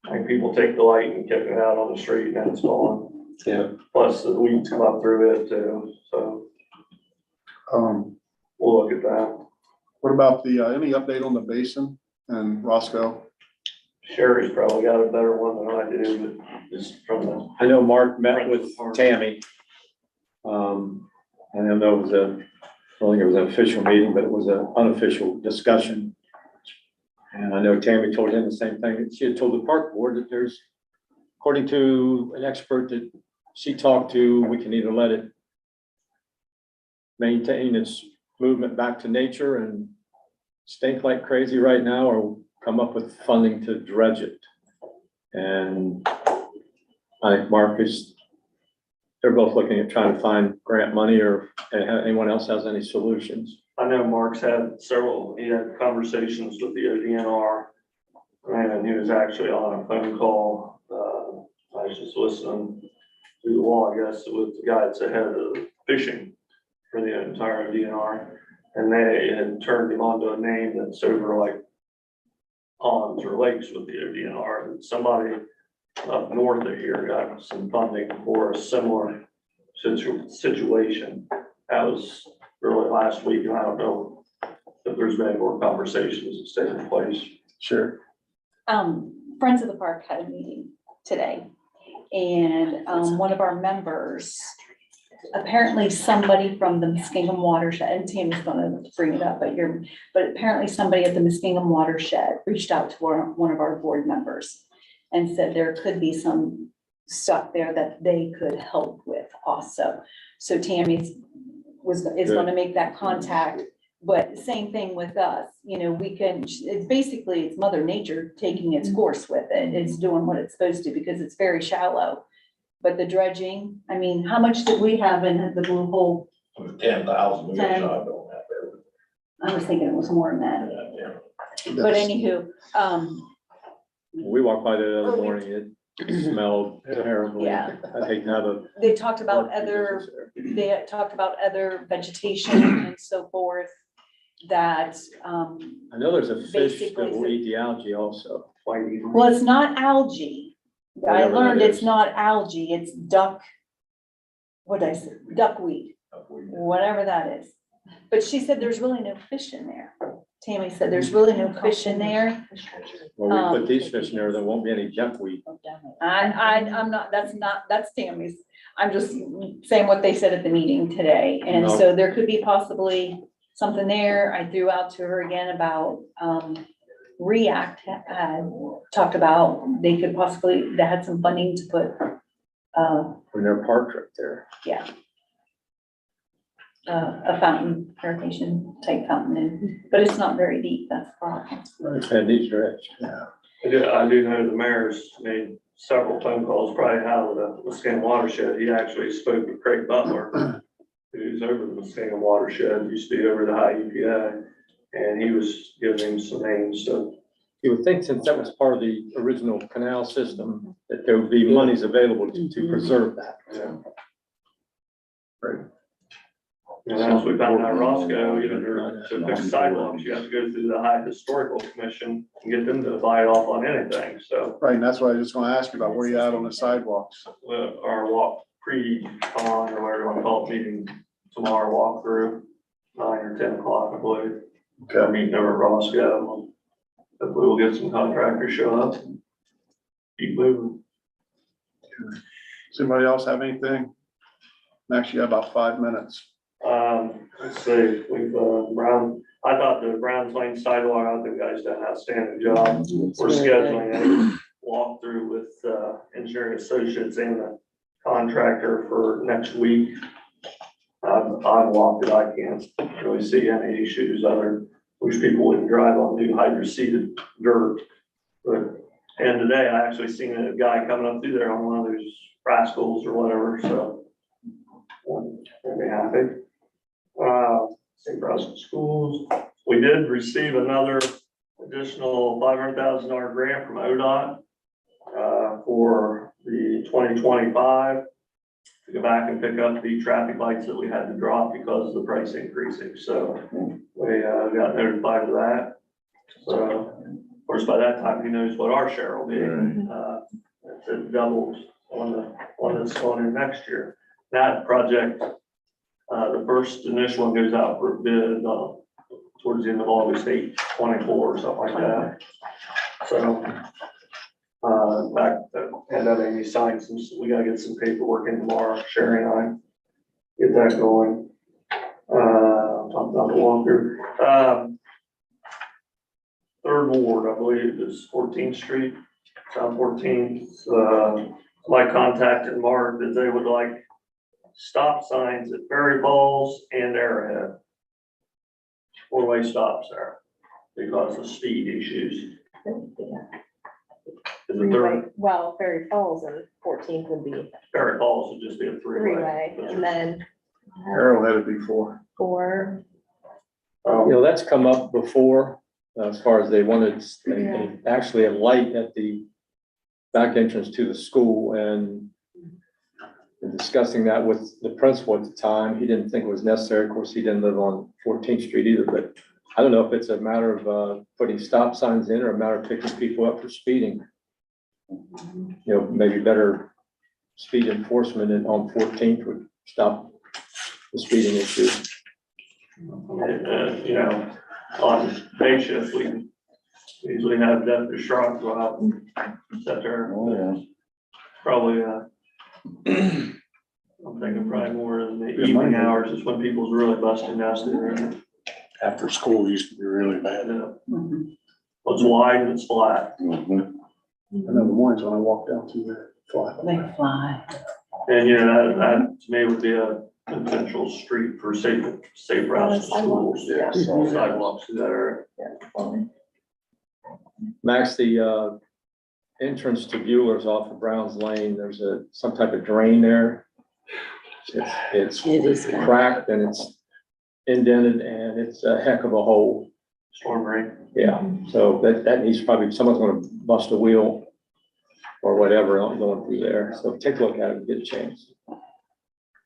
F: I think people take the light and kick it out on the street and it's gone.
H: Yeah.
F: Plus the weeds come up through it too, so we'll look at that.
A: What about the, any update on the basin and Roscoe?
F: Sherry's probably got a better one than I do, but just from the.
D: I know Mark met with Tammy. I don't know, it was I don't think it was an official meeting, but it was an unofficial discussion. And I know Tammy told him the same thing. She had told the park board that there's, according to an expert that she talked to, we can either let it maintain its movement back to nature and stink like crazy right now, or come up with funding to dredge it. And I think Mark is, they're both looking at trying to find grant money, or anyone else has any solutions.
F: I know Mark's had several, he had conversations with the ODNR, and he was actually on a phone call. I was just listening to the wall, I guess, with the guy that's ahead of fishing for the entire ODNR. And they had turned him onto a name that's over like ponds or lakes with the ODNR. And somebody up north of here got some funding for a similar situation. That was really last week, and I don't know if there's been any more conversations that taken place.
A: Sure.
C: Friends of the Park had a meeting today, and, one of our members, apparently somebody from the Muskingum watershed, and Tammy's gonna bring it up, but apparently somebody at the Muskingum watershed reached out to one of our board members and said there could be some stuff there that they could help with also. So Tammy's is gonna make that contact, but same thing with us, we can, it's basically, it's Mother Nature taking its course with it. It's doing what it's supposed to because it's very shallow. But the dredging, I mean, how much did we have in the blue hole?
L: 10,000.
C: Ten. I was thinking it was more than that. But anywho,
D: We walked by there the other morning, it smelled terribly.
C: Yeah.
D: I hate to have a.
C: they talked about other vegetation and so forth that,
D: I know there's a fish that
C: Basically,
D: will eat the algae also.
C: well, it's not algae. I
D: Whatever that
C: learned it's
D: is.
C: not algae, it's duckweed, whatever that is. But she said there's really no fish in there. Tammy said there's really no fish in there.
D: Well, we put these fish in there, there won't be any duckweed.
C: I'm not, that's Tammy's. I'm just saying what they said at the meeting today. And
D: No.
C: so there could be possibly something there. I threw out to her again about, React had talked about, they had some funding to put,
D: When they're parked right there.
C: a fountain, irrigation type fountain in, but it's not very deep, that's the problem.
D: And these dredged.
F: I do know the mayor's made several phone calls, probably out of the Muskingum watershed. He actually spoke with Craig Butler, who's over the Muskingum watershed, used to be over the high EPA, and he was giving him some names, so.
D: You would think, since that was part of the original canal system, that there would be monies available to preserve that.
F: And as we found out, Roscoe, even to fix sidewalks, you have to go through the High Historical Commission and get them to buy it off on anything, so.
A: Right, and that's what I was just gonna ask you about, where you at on the sidewalks?
F: Our walk pre-con or whatever you want to call it, meeting tomorrow, walk through 9 or 10 o'clock, I believe. We're meeting over at Roscoe. Hopefully we'll get some contractors show up. And keep moving.
A: Does anybody else have anything? Next, you have about 5 minutes.
F: Let's see, we've, I thought the Browns Lane sidewalk, I think the guys done an outstanding job. We're scheduling a walkthrough with, Engineering Associates and the contractor for next week. I've walked it, I can't really see any issues other, which people wouldn't drive on new hydro-seeded dirt. But, and today I actually seen a guy coming up through there on one of those rascals or whatever, so. I'll be happy. St. Russell Schools, we did receive another additional $500,000 grant from ODOT for the 2025 to go back and pick up the traffic lights that we had to drop because of the price increasing. So we got notified of that. So of course, by that time, he knows what our share will be. It doubles on the one that's going in next year. That project, the first initial one goes out for bid towards the end of August, 8/24 or something like that. So, back, and then Amy signed some, we gotta get some paperwork in tomorrow, Sherry and I, get that going. Talk about the Walker. Third Ward, I believe, is 14th Street, South 14th. My contacted Mark that they would like stop signs at Ferry Falls and Arrowhead. Four-way stops there because of speed issues. Is it third?
J: Well, Ferry Falls and 14th would be
F: Ferry Falls would just be a
J: three-way,
F: three-way.
J: and then
A: Arrowhead would be 4.
J: 4.
D: You know, that's come up before, as far as they wanted,
J: Yeah.
D: actually a light at the back entrance to the school, and in discussing that with the principal at the time, he didn't think it was necessary. Of course, he didn't live on 14th Street either, but I don't know if it's a matter of putting stop signs in or a matter of picking people up for speeding. You know, maybe better speed enforcement on 14th would stop the speeding issue.
F: You know, on day shift, we usually have Deputy Sharp go out and sit there.
G: Oh, yeah.
F: Probably, I'm thinking probably more in the evening hours is when people's really busting nasty.
I: After school used to be really bad.
F: It's wide and it's flat.
G: Mhm.
A: I know the mornings when I walk down through there, fly.
C: They fly.
F: And, you know, that to me would be a potential street for safe routes to schools.
J: Yeah.
F: Sidewalks to that area.
D: Max, the entrance to Bueller's off of Browns Lane, there's some type of drain there. It's
K: It is bad.
D: cracked and it's indented and it's a heck of a hole.
F: Storm drain.
D: Yeah, so that needs probably, someone's gonna bust a wheel or whatever going through there. So take a look at it and get a chance.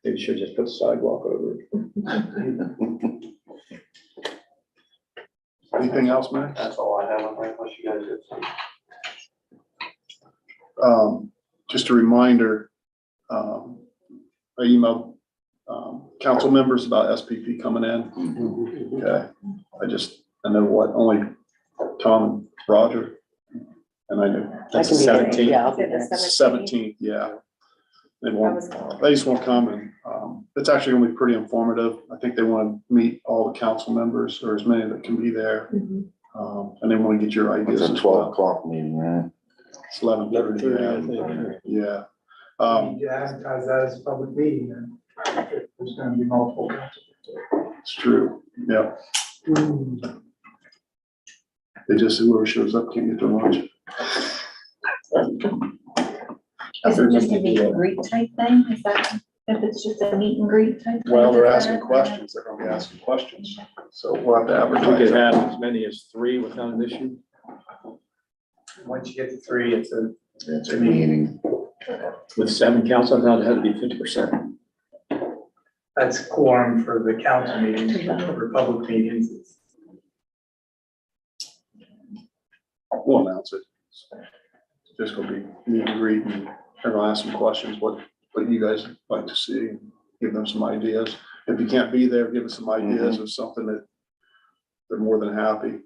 D: Maybe you should just put a sidewalk over it.
A: Anything else, Max?
F: That's all I have. I think unless you guys have some.
A: Just a reminder, I emailed, council members about SPP coming in. Okay, I know what, only Tom and Roger, and I know
K: I
D: That's
K: can
D: the
K: be there.
D: 17th.
K: Yeah, I'll be
J: Is it
K: there.
J: the
A: 17th, yeah. They
J: That
A: want,
J: was cool.
A: they just want to come and, it's actually gonna be pretty informative. I think they want to meet all the council members or as many that can be there.
J: Mhm.
A: And they want to get your ideas
G: It's a
A: as
G: 12
A: well.
G: o'clock meeting, right?
A: It's 11:30,
H: 11:30, I
A: yeah.
H: think.
A: Yeah.
E: We need to advertise that as a public meeting then. There's gonna be multiple.
A: It's true, yeah. They just, whoever shows up can't get their lunch.
C: Is it just a meet and greet type thing? Is that, if it's just a meet and greet type? thing,
A: Well, they're
C: is
A: asking
C: that-
A: questions, they're gonna be asking questions, so we'll have to
D: We
A: advertise.
D: could
A: it.
D: have as many as 3 without an issue.
E: Once you get to 3, it's a
G: It's a meeting.
D: With 7 council, I thought it had to be 50%.
E: That's quorum for the council meetings, for public meetings. It's
A: We'll announce it. It's just gonna be meet and greet, and they're gonna ask some questions, what you guys like to see, and give them some ideas. If you can't be there, give us some ideas of something that they're more than happy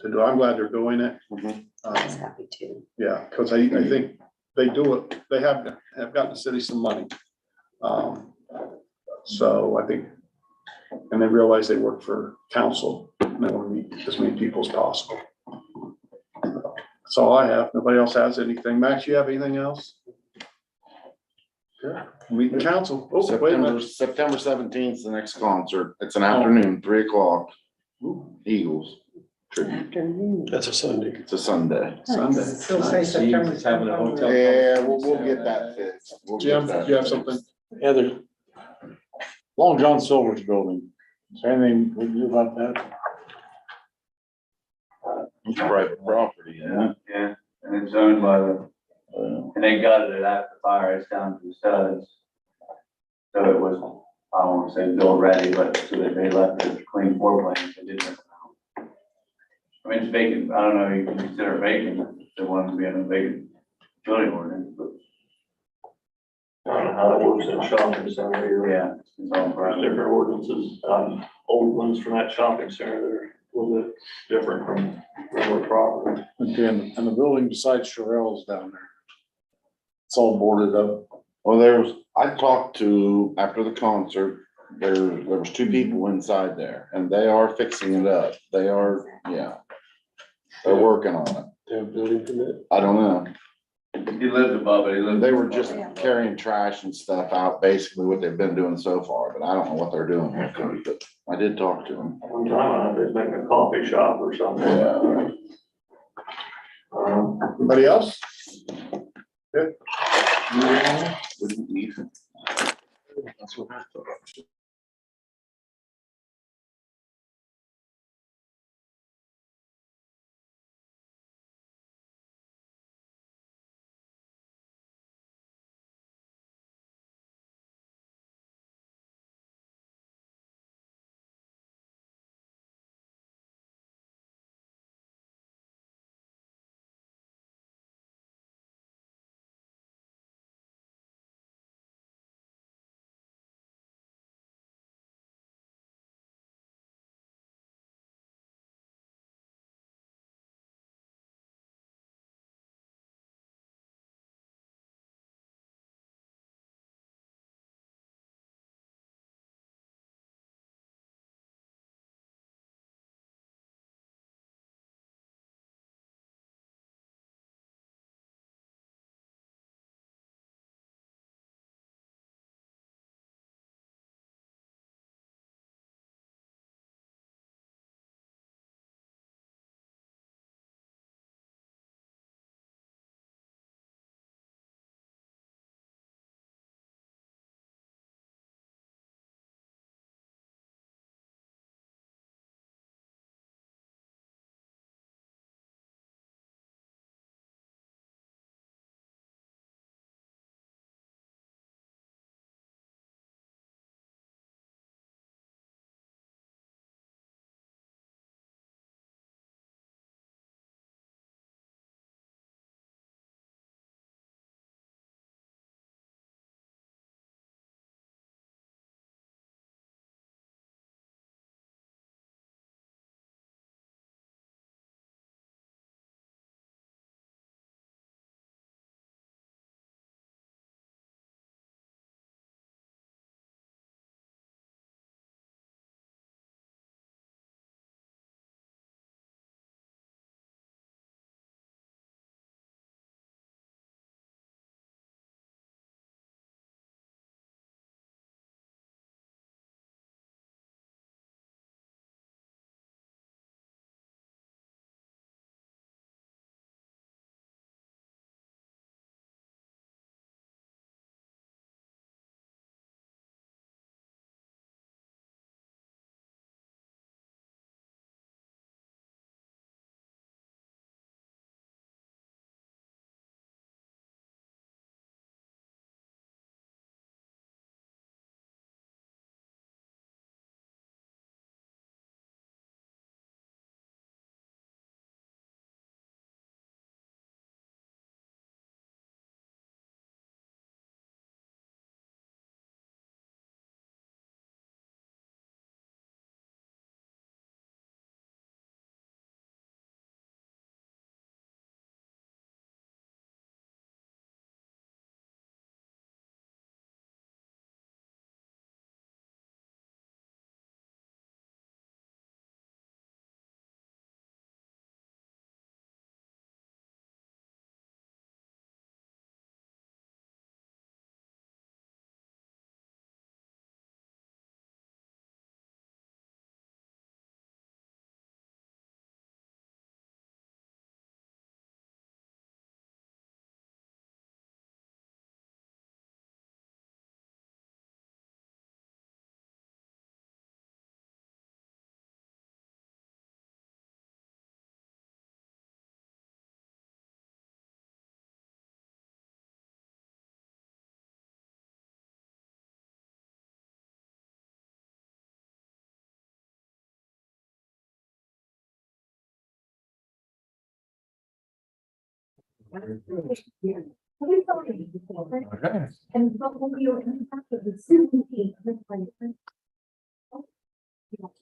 A: to do. I'm glad they're doing it.
K: I was happy too.
A: Yeah, because I think they do it, they have gotten the city some money. So I think, and they realize they work for council, and they want to meet as many people as possible. That's all I have. Nobody else has anything. Max, you have anything else? Good. Meeting council. Oh, wait a minute.
G: September 17th is the next concert. It's an afternoon, 3 o'clock. Eagles. tribute.
K: Afternoon.
H: That's a Sunday.
G: It's a Sunday.
A: Sunday.
E: Still say
D: Nice.
E: September.
D: He's having a hotel.
G: Yeah, we'll get that fixed. We'll get
A: Jim,
G: that
A: you have
G: fixed.
A: something?
I: Yeah, there's Long John Silver's building. Is there anything we can do about that?
G: It's private property, yeah.
L: Yeah, and it's owned by the, and they gutted it after fire, it's down to the studs. So it was, I don't wanna say build ready, but so that they left it clean floor plans, they didn't. I mean, it's vacant, I don't know, you can consider it vacant, if they wanted to be in a vacant building ordinance, but
F: I don't know how that works in shopping center here.
L: yeah, it's all
F: There's
L: private.
F: different ordinances. old ones from that shopping center that are a little bit different from regular property.
I: Okay, and the building beside Sherrell's down there. It's all boarded up.
G: Well, I talked to, after the concert, there was two people inside there and they are fixing it up. They are, yeah. They're working on it.
H: They have building permit.
G: I don't know.
L: He lives above it, he lives.
G: They were just carrying trash and stuff out, basically what they've been doing so far, but I don't know what they're doing with it, but I did talk to them.
F: One time, I was making a coffee shop or something.
G: Yeah.
A: Anybody else?
G: Wouldn't eat.
H: That's what I thought.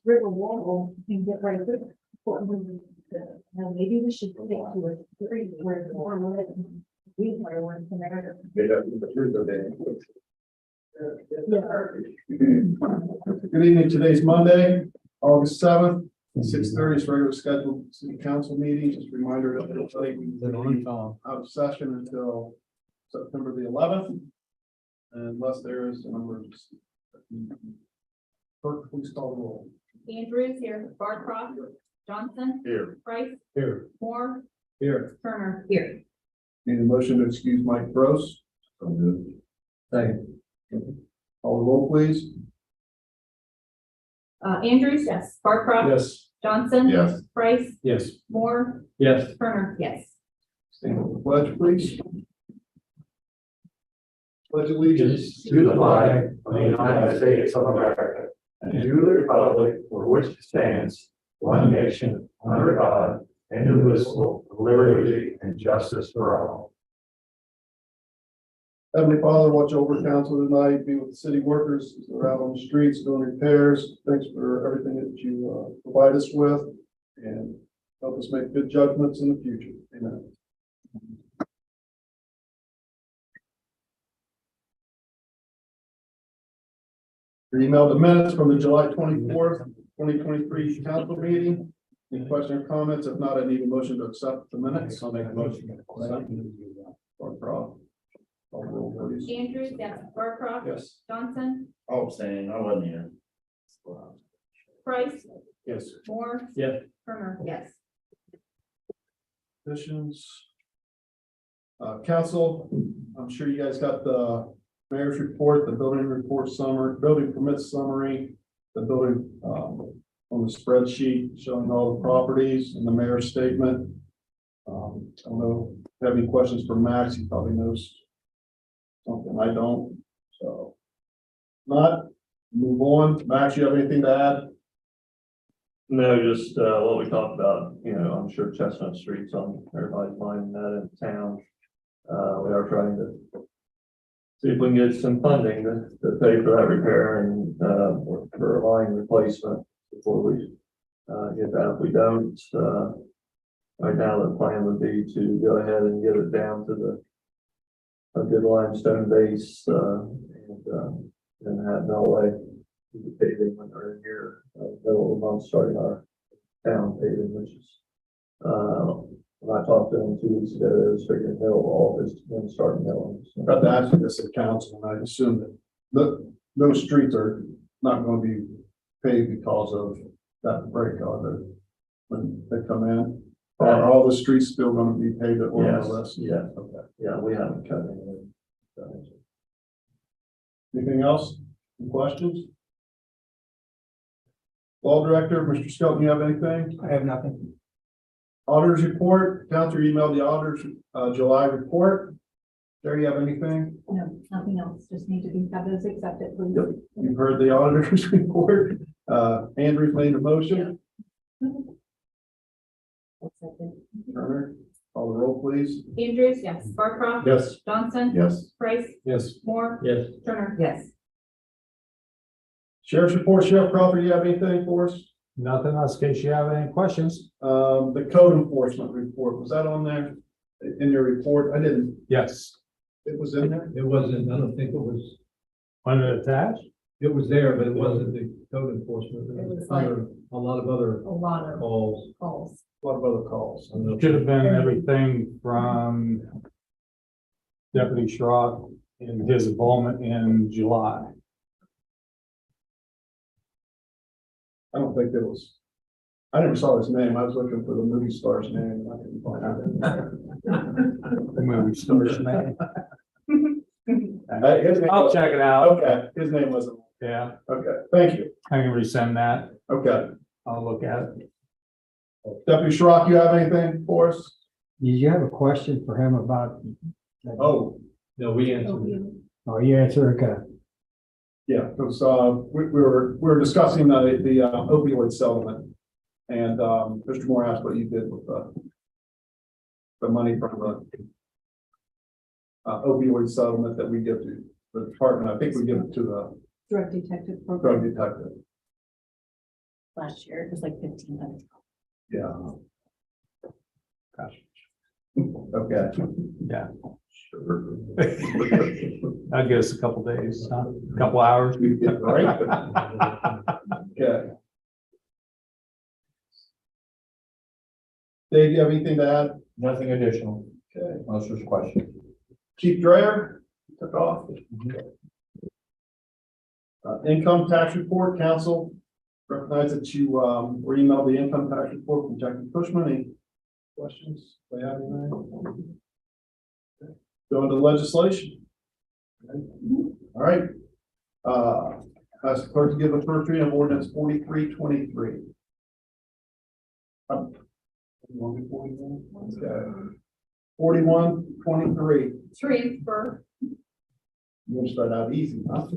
K: river wall and get right there. Now, maybe we should take to a three where the one we were one from there.
A: Good evening. Today's Monday, August 7th, 6:30 is regular scheduled city council meeting. Just a reminder that we'll take out of session until September the 11th. Unless there is an emergency. Clerk, please call the roll.
C: Andrews here, Barcroft, Johnson,
A: Here.
C: Price,
A: Here.
C: Moore,
A: Here.
C: Turner, here.
A: Need a motion to excuse Mike Gross. So good. Second. Call the roll, please.
C: Andrews, yes. Barcroft.
A: Yes.
C: Johnson.
A: Yes.
C: Price,
A: Yes.
C: Moore,
A: Yes.
C: Turner, yes.
A: Stand for the pledge, please. Pledge allegiance
M: to the flag of the United States of America and to the republic for which it stands, one nation, under God, indivisible, with liberty and justice for all.
A: Heavenly Father, watch over council tonight, be with the city workers as they're out on the streets doing repairs. Thanks for everything that you provide us with and help us make good judgments in the future. Amen. Your email the minutes from the July 24th, 2023 council meeting. Any questions or comments? If not, I need a motion to accept the minutes.
M: I'll make a motion.
A: Barcroft. Call the roll, please.
C: Andrews, yes. Barcroft.
A: Yes.
C: Johnson,
G: Oh, saying I wasn't here.
C: Price,
A: Yes.
C: Moore.
A: Yes.
C: Turner, yes.
A: Petitions. Council, I'm sure you guys got the mayor's report, the building report summary, building permit summary, the building, on the spreadsheet showing all the properties and the mayor's statement. I don't know if you have any questions for Max. He probably knows something I don't, so. Not, move on. Max, you have anything to add?
F: No, just, what we talked about, I'm sure Chestnut Street's on everybody's mind, that in town. We are trying to see if we can get some funding to pay for that repair and, for a line replacement before we, get that. If we don't, right now the plan would be to go ahead and get it down to a good limestone base, and have no way to paving when they're in here, middle of the month, starting our town paving, which is, when I talked to them 2 weeks ago, they was figuring middle of August, then starting milling.
A: I got to ask you this at council, and I assume that those streets are not going to be paved because of that break, are they? When they come in, are all the streets still going to be paved at one
F: Yes,
A: less?
F: yes.
A: Okay.
F: Yeah, we haven't cut anything.
A: Anything else? Any questions? Law Director, Mr. Skelton, you have anything?
E: I have nothing.
A: Auditors report, Counselor emailed the auditors, July report. There, you have anything?
K: No, nothing else, just need to have those accepted, please.
A: Yep. You've heard the auditors report. Andrew's made a motion. Turner, call the roll, please.
C: Andrews, yes. Barcroft.
A: Yes.
C: Johnson.
A: Yes.
C: Price,
A: Yes.
C: Moore.
A: Yes.
C: Turner, yes.
A: Sheriff's report, Sheriff Crawford, you have anything for us?
M: Nothing else, in case you have any questions.
A: The code enforcement report, was that on there in your report? I didn't,
M: Yes,
A: it was in there?
M: it wasn't, I don't think it was. Was it attached? It was there, but it wasn't the code enforcement.
K: It was like-
M: A lot of other
K: A lot of
M: calls.
K: calls.
A: A lot of other calls.
M: Should have been everything from Deputy Schrock and his involvement in July.
A: I don't think there was, I never saw his name. I was looking for the movie star's name and I couldn't find it.
M: Movie stars, man.
A: His name
M: I'll
A: was-
M: check it out.
A: Okay, his name wasn't,
M: Yeah,
A: okay, thank you.
M: I can resend that.
A: Okay.
M: I'll look at it.
A: Deputy Schrock, you have anything for us?
N: Did you have a question for him about?
A: Oh,
M: No, we answered it.
N: Oh, you answer, okay.
A: yeah, because we were discussing the opioid settlement. And Mr. Moore asked what you did with the money from the opioid settlement that we give to the department. I think we give it to the
K: Drug detective program.
A: drug detective.
C: last year, it was like 1,500.
A: Yeah. Okay.
M: Yeah. That'd give us a couple days, huh? A couple hours.
A: Right? Okay. Dave, you have anything to add?
B: Nothing additional,
A: Okay.
B: unless there's a question.
A: Chief Dreyer, took off. Income tax report, council recognize that you, were emailed the income tax report from Jackie Cushman. Any questions? Do you have anything? Okay. Go into legislation. Okay. All right. Ask the clerk to give a first reading of ordinance 4323. Okay. 4123.
C: Transfer.
A: You want to start out easy, huh? Okay,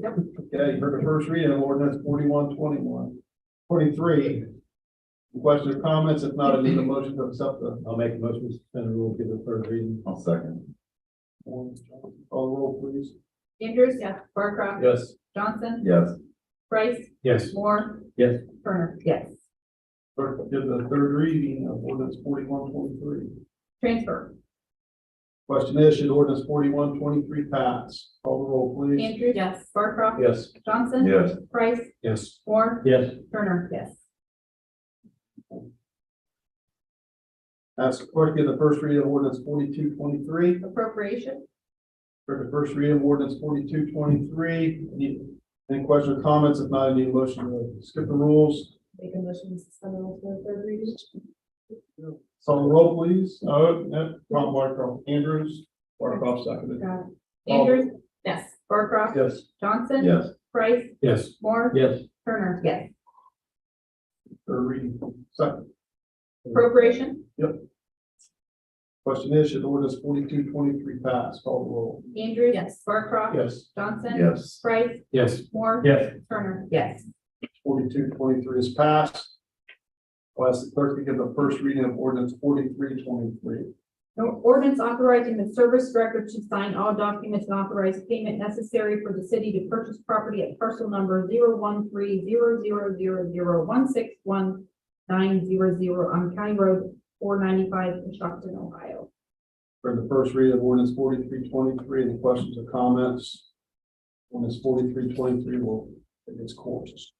A: you heard the first reading of ordinance 4123. Questions or comments? If not, I need a motion to accept the.
N: I'll make a motion to suspend the rule, give the third reading.
G: I'll second.
A: Call the roll, please.
C: Andrews, yes. Barcroft.
A: Yes.
C: Johnson.
G: Yes.
C: Price.
N: Yes.
C: Moore.
N: Yes.
C: Turner. Yes.
A: Clerk, give the third reading of ordinance 4123.
C: Transfer.
A: Question is, should ordinance 4123 pass? Call the roll, please.
C: Andrews, yes. Barcroft.
A: Yes.
C: Johnson.
G: Yes.
C: Price.
N: Yes.
C: Moore.
N: Yes.
C: Turner. Yes.
A: Ask the clerk to give the first reading of ordinance 4223.
C: Appropriation.
A: For the first reading of ordinance 4223. Any questions or comments? If not, I need a motion to skip the rules.
C: Make a motion to suspend the rules for the third reading.
A: Call the roll, please. Tom Barcroft, Andrews, Barcroft seconded.
C: Got it. Andrews, yes. Barcroft.
A: Yes.
C: Johnson.
A: Yes.
C: Price.
N: Yes.
C: Moore.
N: Yes.
C: Turner. Yes.
A: Third reading. Second.
C: Appropriation.
A: Question is, should ordinance 4223 pass? Call the roll.
C: Andrews, yes. Barcroft.
A: Yes.
C: Johnson.
G: Yes.
C: Price.
N: Yes.
C: Moore.
N: Yes.
C: Turner. Yes.
A: 4223 is passed. I'll ask the clerk to give the first reading of ordinance 4323.
C: Ordinance authorizing the service director to sign all documents and authorize payment necessary for the city to purchase property at parcel number 01300016190 on County Road 495 in Coshocton, Ohio.
A: For the first reading of ordinance 4323, any questions or comments? Ordinance 4323 will take its course.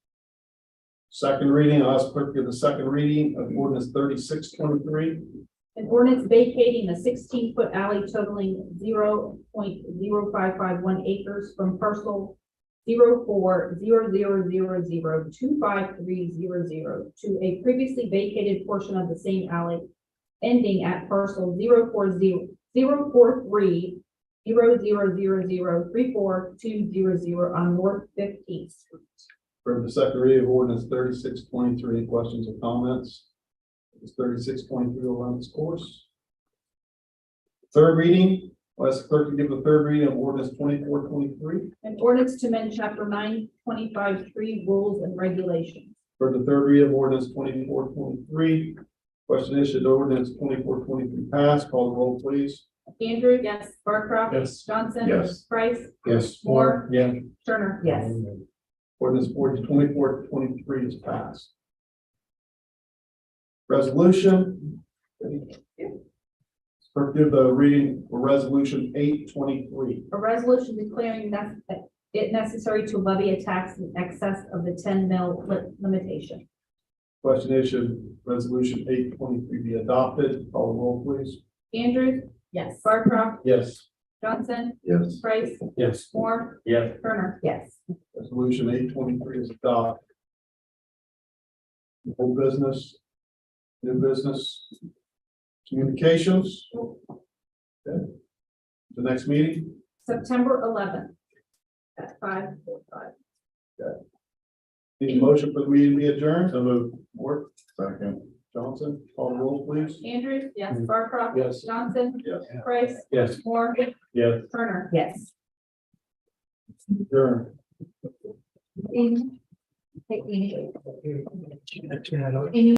A: Second reading, I'll ask clerk to give the second reading of ordinance 3623.
C: An ordinance vacating a 16-foot alley totaling 0.0551 acres from parcel 0400002530 to a previously vacated portion of the same alley ending at parcel 040003420 on North 15th Street.
A: For the second reading of ordinance 3623, any questions or comments? It's 3623 will run its course. Third reading, I'll ask the clerk to give the third reading of ordinance 2423.
C: An ordinance to amend chapter 925 rules and regulations.
A: For the third reading of ordinance 2423, question is, should ordinance 2423 pass? Call the roll, please.
C: Andrew, yes. Barcroft.
A: Yes.
C: Johnson.
G: Yes.
C: Price.
N: Yes.
C: Moore.
N: Yes.
C: Turner. Yes.
A: Ordinance 2423 is passed. Resolution. Clerk, give the reading for resolution 823.
C: A resolution declaring it necessary to levy a tax in excess of the 10 mil limitation.
A: Question is, should resolution 823 be adopted? Call the roll, please.
C: Andrews. Yes. Barcroft.
A: Yes.
C: Johnson.
G: Yes.
C: Price.
N: Yes.
C: Moore.
N: Yes.
C: Turner. Yes.
A: Resolution 823 is adopted. Old business, new business, communications. Okay. The next meeting,
C: September 11th at 5:45.
A: need a motion for the meeting to be adjourned?
G: So moved.
A: Work,
G: Second.
A: Johnson, call the roll, please.
C: Andrews. Yes. Barcroft.
A: Yes.
C: Johnson.
G: Yes.
C: Price.
N: Yes.
C: Moore.
N: Yes.
C: Turner. Yes.
A: Adjourned.
K: Any